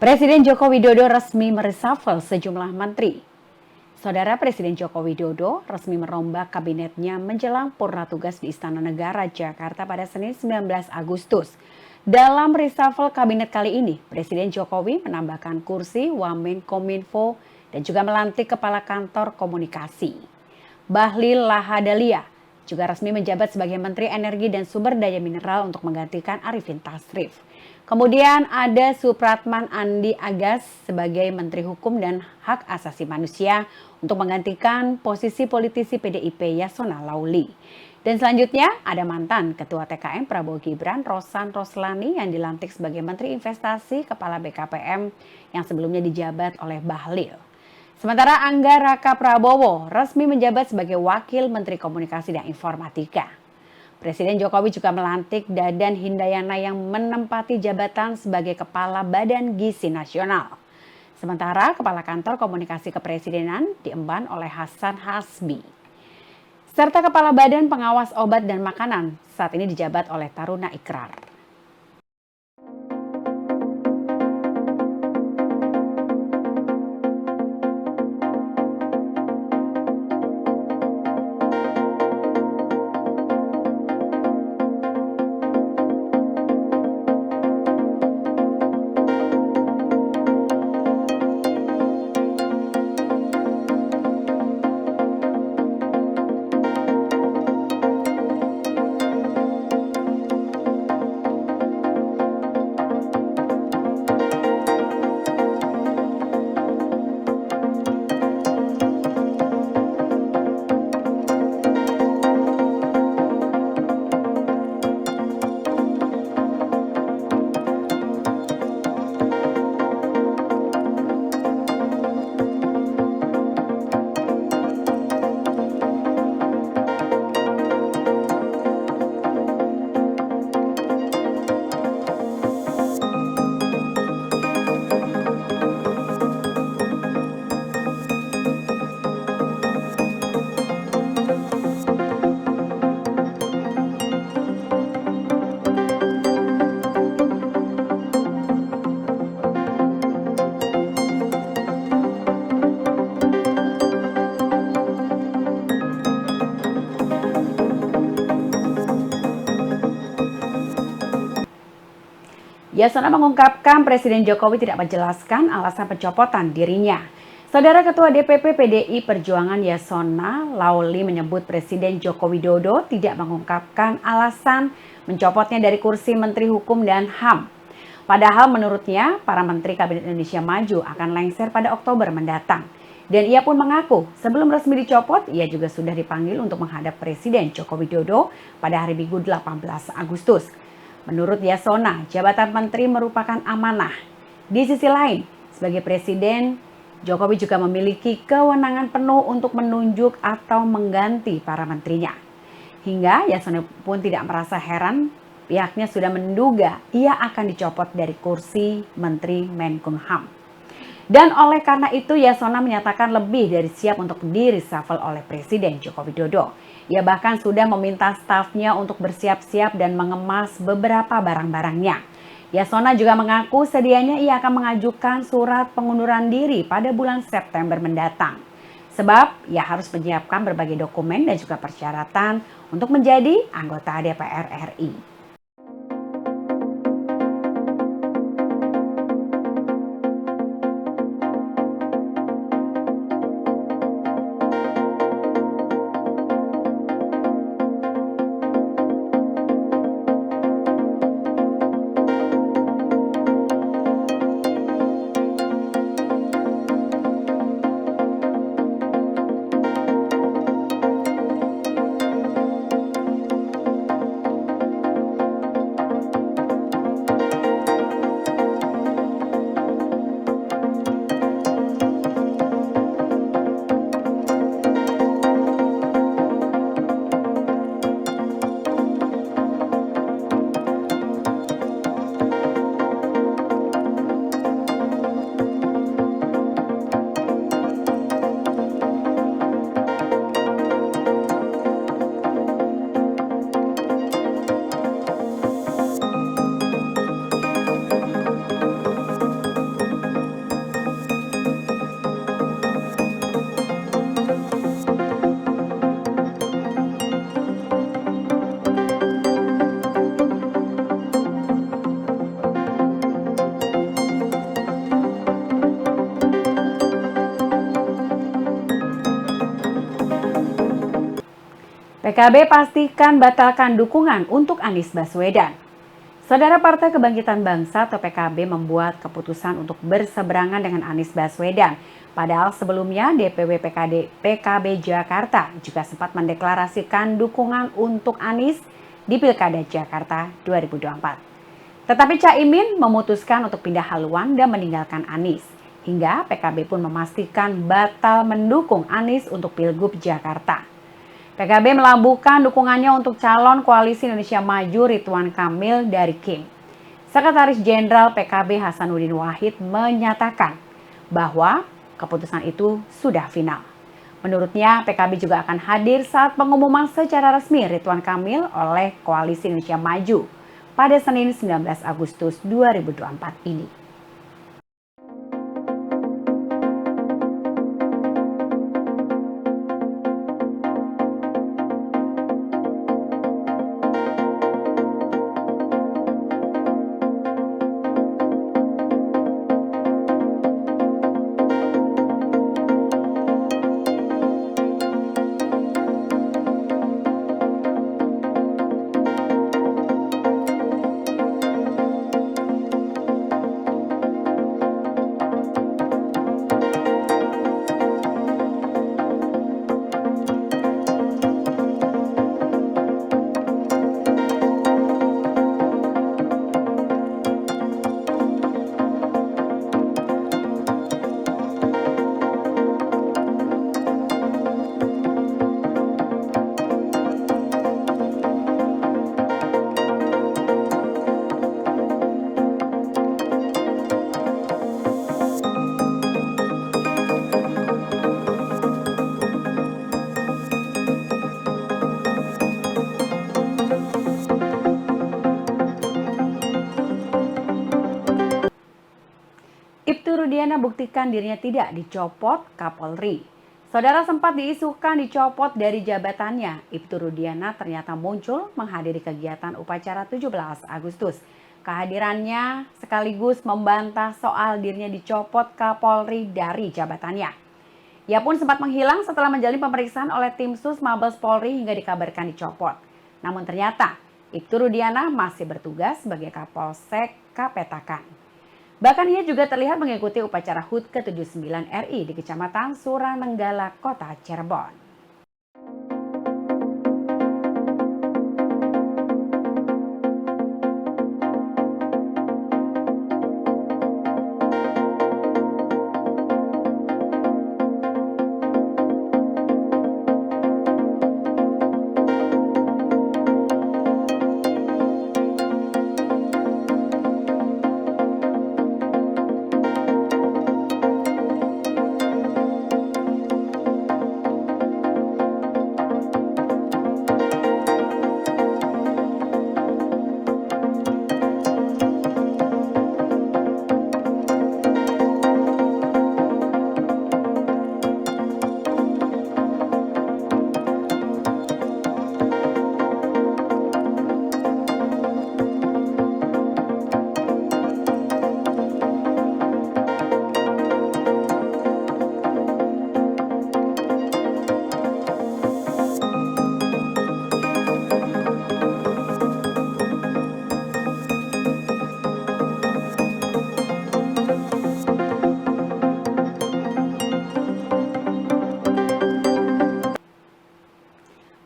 Presiden Joko Widodo resmi mereshuffle sejumlah menteri. Saudara Presiden Joko Widodo resmi merombak kabinetnya menjelang purna tugas di Istana Negara Jakarta pada Senin 19 Agustus. Dalam reshuffle kabinet kali ini, Presiden Jokowi menambahkan kursi Wamenkominfo dan juga melantik Kepala Kantor Komunikasi. Bahlil Lahadalia juga resmi menjabat sebagai Menteri Energi dan Sumber Daya Mineral untuk menggantikan Arifin Tasrif. Kemudian ada Supratman Andi Agas sebagai Menteri Hukum dan Hak Asasi Manusia untuk menggantikan posisi politisi PDIP Yasona Lauli. Dan selanjutnya ada mantan Ketua TKN Prabowo Gibran Rosan Roslani yang dilantik sebagai Menteri Investasi Kepala BKPM yang sebelumnya dijabat oleh Bahlil. Sementara Angga Raka Prabowo resmi menjabat sebagai Wakil Menteri Komunikasi dan Informatika. Presiden Jokowi juga melantik Dadan Hindayana yang menempati jabatan sebagai Kepala Badan Gizi Nasional. Sementara Kepala Kantor Komunikasi Kepresidenan diemban oleh Hasan Hasbi. Serta Kepala Badan Pengawas Obat dan Makanan saat ini dijabat oleh Taruna Ikrar. Yasona mengungkapkan Presiden Jokowi tidak menjelaskan alasan pencopotan dirinya. Saudara Ketua DPP PDI Perjuangan Yasona Lauli menyebut Presiden Joko Widodo tidak mengungkapkan alasan mencopotnya dari kursi Menteri Hukum dan HAM. Padahal menurutnya para Menteri Kabinet Indonesia Maju akan lengser pada Oktober mendatang. Dan ia pun mengaku sebelum resmi dicopot, ia juga sudah dipanggil untuk menghadap Presiden Joko Widodo pada hari Minggu 18 Agustus. Menurut Yasona, jabatan menteri merupakan amanah. Di sisi lain, sebagai presiden, Jokowi juga memiliki kewenangan penuh untuk menunjuk atau mengganti para menterinya. Hingga Yasona pun tidak merasa heran, pihaknya sudah menduga ia akan dicopot dari kursi Menteri Menkumham. Dan oleh karena itu, Yasona menyatakan lebih dari siap untuk di-reshuffle oleh Presiden Joko Widodo. Ia bahkan sudah meminta stafnya untuk bersiap-siap dan mengemas beberapa barang-barangnya. Yasona juga mengaku sedianya ia akan mengajukan surat pengunduran diri pada bulan September mendatang. Sebab ia harus menyiapkan berbagai dokumen dan juga persyaratan untuk menjadi anggota DPR RI. PKB pastikan batalkan dukungan untuk Anies Baswedan. Saudara Partai Kebangkitan Bangsa atau PKB membuat keputusan untuk berseberangan dengan Anies Baswedan. Padahal sebelumnya DPW PKB Jakarta juga sempat mendeklarasikan dukungan untuk Anies di Pilkada Jakarta 2024. Tetapi Caimin memutuskan untuk pindah haluan dan meninggalkan Anies. Hingga PKB pun memastikan batal mendukung Anies untuk Pilgub Jakarta. PKB melambungkan dukungannya untuk calon Koalisi Indonesia Maju Ridwan Kamil dari Kim. Sekretaris Jenderal PKB Hasanuddin Wahid menyatakan bahwa keputusan itu sudah final. Menurutnya, PKB juga akan hadir saat pengumuman secara resmi Ridwan Kamil oleh Koalisi Indonesia Maju pada Senin 19 Agustus 2024 ini. Ibtu Rudiana buktikan dirinya tidak dicopot Kapolri. Saudara sempat diisukan dicopot dari jabatannya. Ibtu Rudiana ternyata muncul menghadiri kegiatan upacara 17 Agustus. Kehadirannya sekaligus membantah soal dirinya dicopot Kapolri dari jabatannya. Ia pun sempat menghilang setelah menjalani pemeriksaan oleh tim Sus Mabes Polri hingga dikabarkan dicopot. Namun ternyata Ibtu Rudiana masih bertugas sebagai Kapolsek Kapetakan. Bahkan ia juga terlihat mengikuti upacara HUT ke-79 RI di Kecamatan Suranenggala, Kota Cirebon.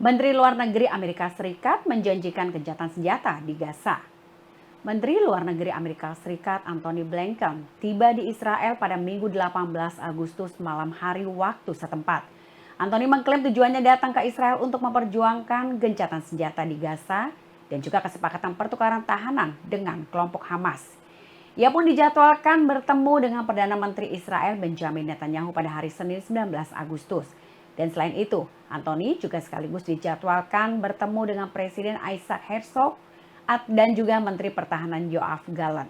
Menteri Luar Negeri Amerika Serikat menjanjikan gencatan senjata di Gaza. Menteri Luar Negeri Amerika Serikat Antony Blinken tiba di Israel pada Minggu 18 Agustus malam hari waktu setempat. Antony mengklaim tujuannya datang ke Israel untuk memperjuangkan gencatan senjata di Gaza dan juga kesepakatan pertukaran tahanan dengan kelompok Hamas. Ia pun dijadwalkan bertemu dengan Perdana Menteri Israel Benjamin Netanyahu pada hari Senin 19 Agustus. Dan selain itu, Antony juga sekaligus dijadwalkan bertemu dengan Presiden Isaac Herzog dan juga Menteri Pertahanan Yoav Gallant.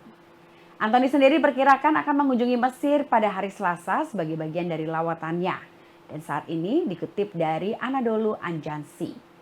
Antony sendiri perkirakan akan mengunjungi Mesir pada hari Selasa sebagai bagian dari lawatannya. Dan saat ini dikutip dari Anadolu Ajansi.